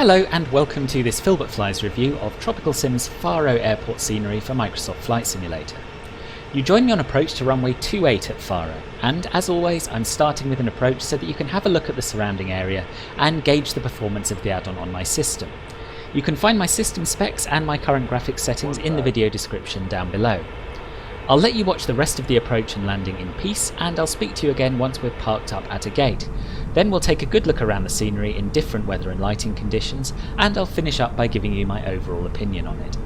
Hello and welcome to this Filbert Flies review of TropicalSim's Faro airport scenery for Microsoft Flight Simulator. You join me on approach to runway 28 at Faro, and as always I'm starting with an approach so that you can have a look at the surrounding area and gauge the performance of the add-on on my system. You can find my system specs and my current graphics settings in the video description down below. I'll let you watch the rest of the approach and landing in peace, and I'll speak to you again once we're parked up at a gate. Then we'll take a good look around the scenery in different weather and lighting conditions, and I'll finish up by giving you my overall opinion on it.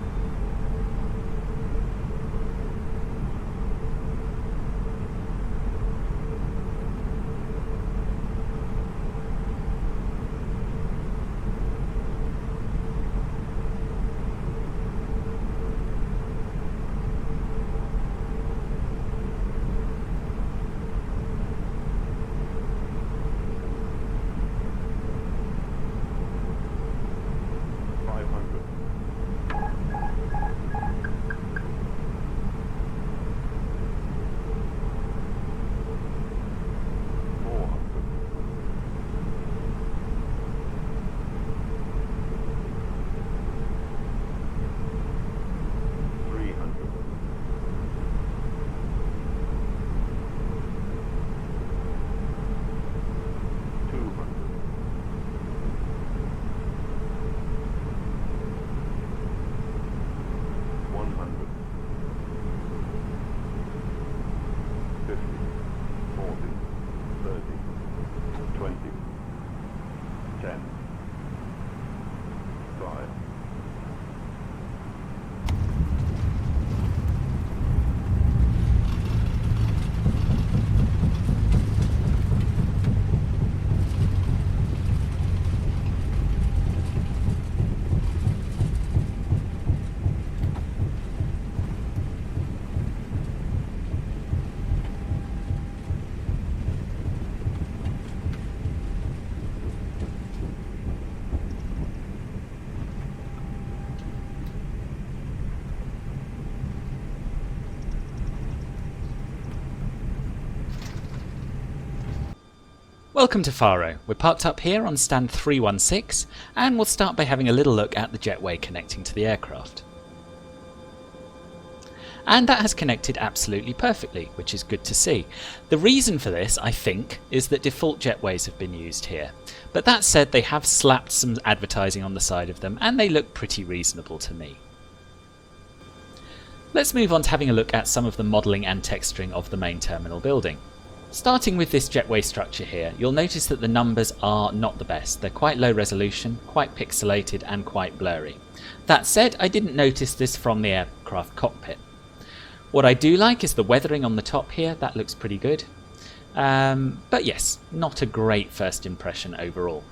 Welcome to Faro. We're parked up here on stand 316 and we'll start by having a little look at the jetway connecting to the aircraft. And that has connected absolutely perfectly, which is good to see. The reason for this, I think, is that default jetways have been used here. But that said, they have slapped some advertising on the side of them and they look pretty reasonable to me. Let's move on to having a look at some of the modelling and texturing of the main terminal building. Starting with this jetway structure here, you'll notice that the numbers are not the best. They're quite low resolution, quite pixelated and quite blurry. That said, I didn't notice this from the aircraft cockpit. What I do like is the weathering on the top here, that looks pretty good. But yes, not a great first impression overall.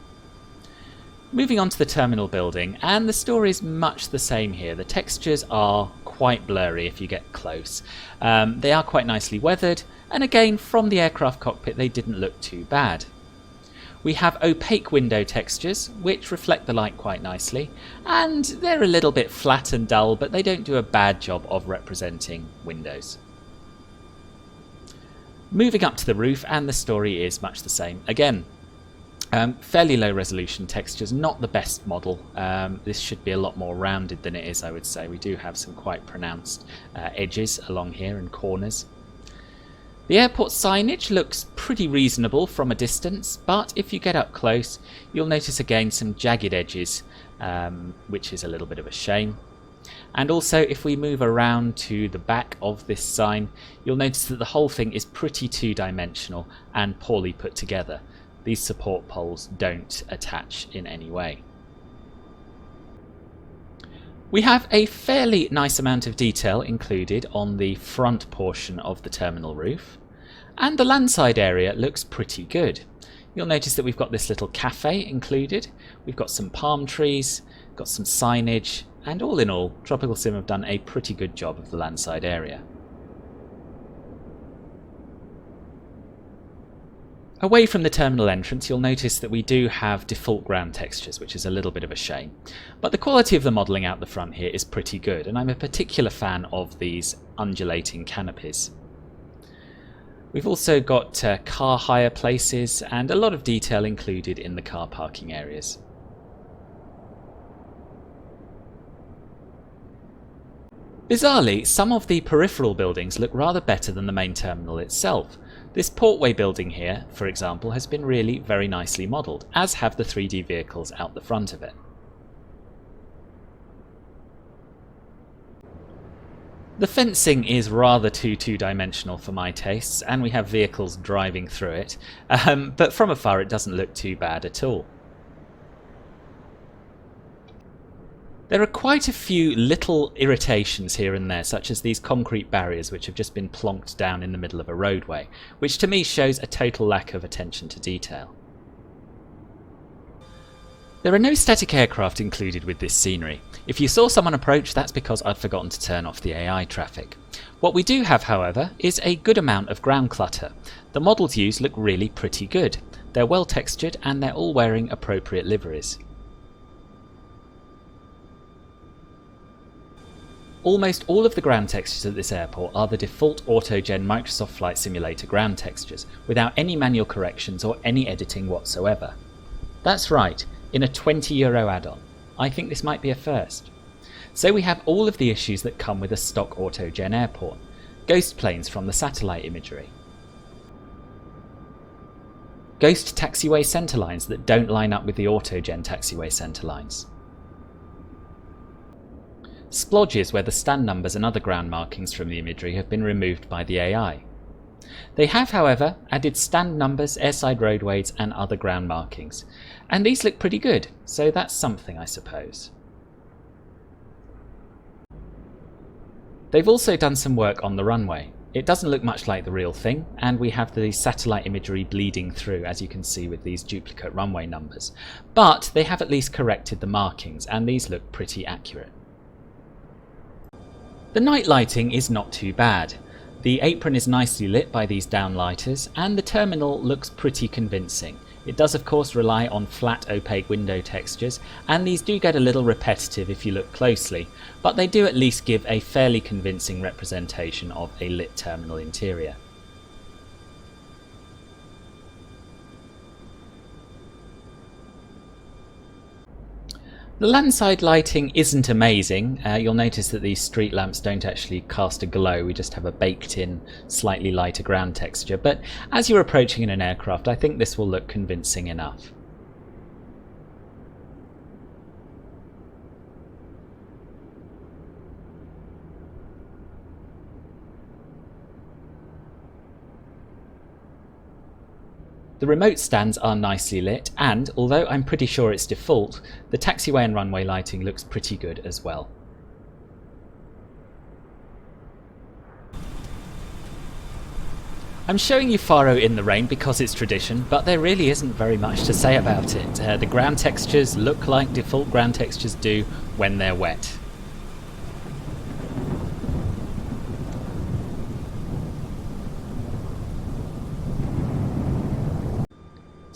Moving on to the terminal building, and the story is much the same here. The textures are quite blurry if you get close. They are quite nicely weathered, and again from the aircraft cockpit they didn't look too bad. We have opaque window textures which reflect the light quite nicely, and they're a little bit flat and dull, but they don't do a bad job of representing windows. Moving up to the roof, and the story is much the same again. Fairly low resolution textures, not the best model. This should be a lot more rounded than it is, I would say. We do have some quite pronounced edges along here and corners. The airport signage looks pretty reasonable from a distance, but if you get up close you'll notice again some jagged edges, which is a little bit of a shame. And also if we move around to the back of this sign, you'll notice that the whole thing is pretty two-dimensional and poorly put together. These support poles don't attach in any way. We have a fairly nice amount of detail included on the front portion of the terminal roof, and the landside area looks pretty good. You'll notice that we've got this little cafe included, we've got some palm trees, got some signage, and all in all, TropicalSim have done a pretty good job of the landside area. Away from the terminal entrance, you'll notice that we do have default ground textures, which is a little bit of a shame. But the quality of the modelling out the front here is pretty good, and I'm a particular fan of these undulating canopies. We've also got car hire places and a lot of detail included in the car parking areas. Bizarrely, some of the peripheral buildings look rather better than the main terminal itself. This portway building here, for example, has been really very nicely modelled, as have the 3D vehicles out the front of it. The fencing is rather too two-dimensional for my tastes, and we have vehicles driving through it, but from afar it doesn't look too bad at all. There are quite a few little irritations here and there, such as these concrete barriers which have just been plonked down in the middle of a roadway, which to me shows a total lack of attention to detail. There are no static aircraft included with this scenery. If you saw someone approach, that's because I'd forgotten to turn off the AI traffic. What we do have, however, is a good amount of ground clutter. The models used look really pretty good. They're well textured and they're all wearing appropriate liveries. Almost all of the ground textures at this airport are the default AutoGen Microsoft Flight Simulator ground textures, without any manual corrections or any editing whatsoever. That's right, in a €20 add-on. I think this might be a first. So we have all of the issues that come with a stock AutoGen airport. Ghost planes from the satellite imagery. Ghost taxiway centerlines that don't line up with the AutoGen taxiway centerlines. Splodges where the stand numbers and other ground markings from the imagery have been removed by the AI. They have, however, added stand numbers, airside roadways and other ground markings, and these look pretty good, so that's something, I suppose. They've also done some work on the runway. It doesn't look much like the real thing, and we have the satellite imagery bleeding through, as you can see with these duplicate runway numbers, but they have at least corrected the markings, and these look pretty accurate. The night lighting is not too bad. The apron is nicely lit by these downlighters, and the terminal looks pretty convincing. It does of course rely on flat opaque window textures, and these do get a little repetitive if you look closely, but they do at least give a fairly convincing representation of a lit terminal interior. The landside lighting isn't amazing. You'll notice that these street lamps don't actually cast a glow, we just have a baked in, slightly lighter ground texture, but as you're approaching in an aircraft I think this will look convincing enough. The remote stands are nicely lit, and although I'm pretty sure it's default, the taxiway and runway lighting looks pretty good as well. I'm showing you Faro in the rain because it's tradition, but there really isn't very much to say about it. The ground textures look like default ground textures do when they're wet.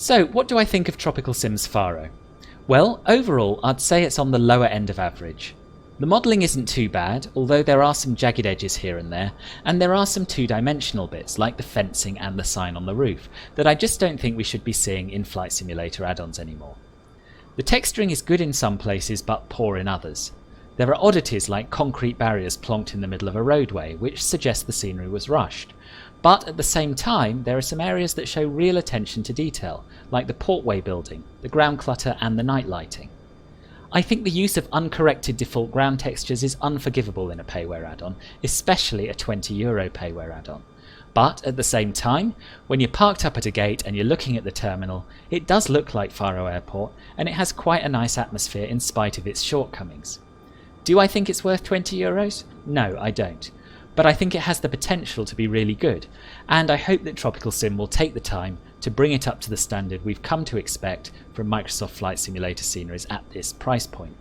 So, what do I think of TropicalSim's Faro? Well, overall, I'd say it's on the lower end of average. The modelling isn't too bad, although there are some jagged edges here and there are some two-dimensional bits, like the fencing and the sign on the roof, that I just don't think we should be seeing in Flight Simulator add-ons anymore. The texturing is good in some places, but poor in others. There are oddities like concrete barriers plonked in the middle of a roadway, which suggest the scenery was rushed. But at the same time, there are some areas that show real attention to detail, like the portway building, the ground clutter and the night lighting. I think the use of uncorrected default ground textures is unforgivable in a payware add-on, especially a €20 payware add-on. But at the same time, when you're parked up at a gate and you're looking at the terminal, it does look like Faro Airport, and it has quite a nice atmosphere in spite of its shortcomings. Do I think it's worth €20? No, I don't. But I think it has the potential to be really good, and I hope that TropicalSim will take the time to bring it up to the standard we've come to expect from Microsoft Flight Simulator sceneries at this price point.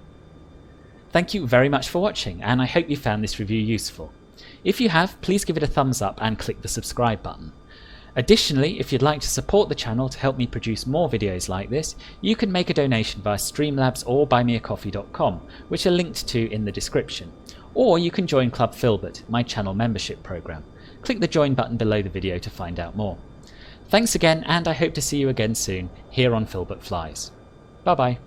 Thank you very much for watching, and I hope you found this review useful. If you have, please give it a thumbs up and click the subscribe button. Additionally, if you'd like to support the channel to help me produce more videos like this, you can make a donation via Streamlabs or buymeacoffee.com, which are linked to in the description. Or you can join Club Filbert, my channel membership program. Click the join button below the video to find out more. Thanks again, and I hope to see you again soon here on Filbert Flies. Bye bye.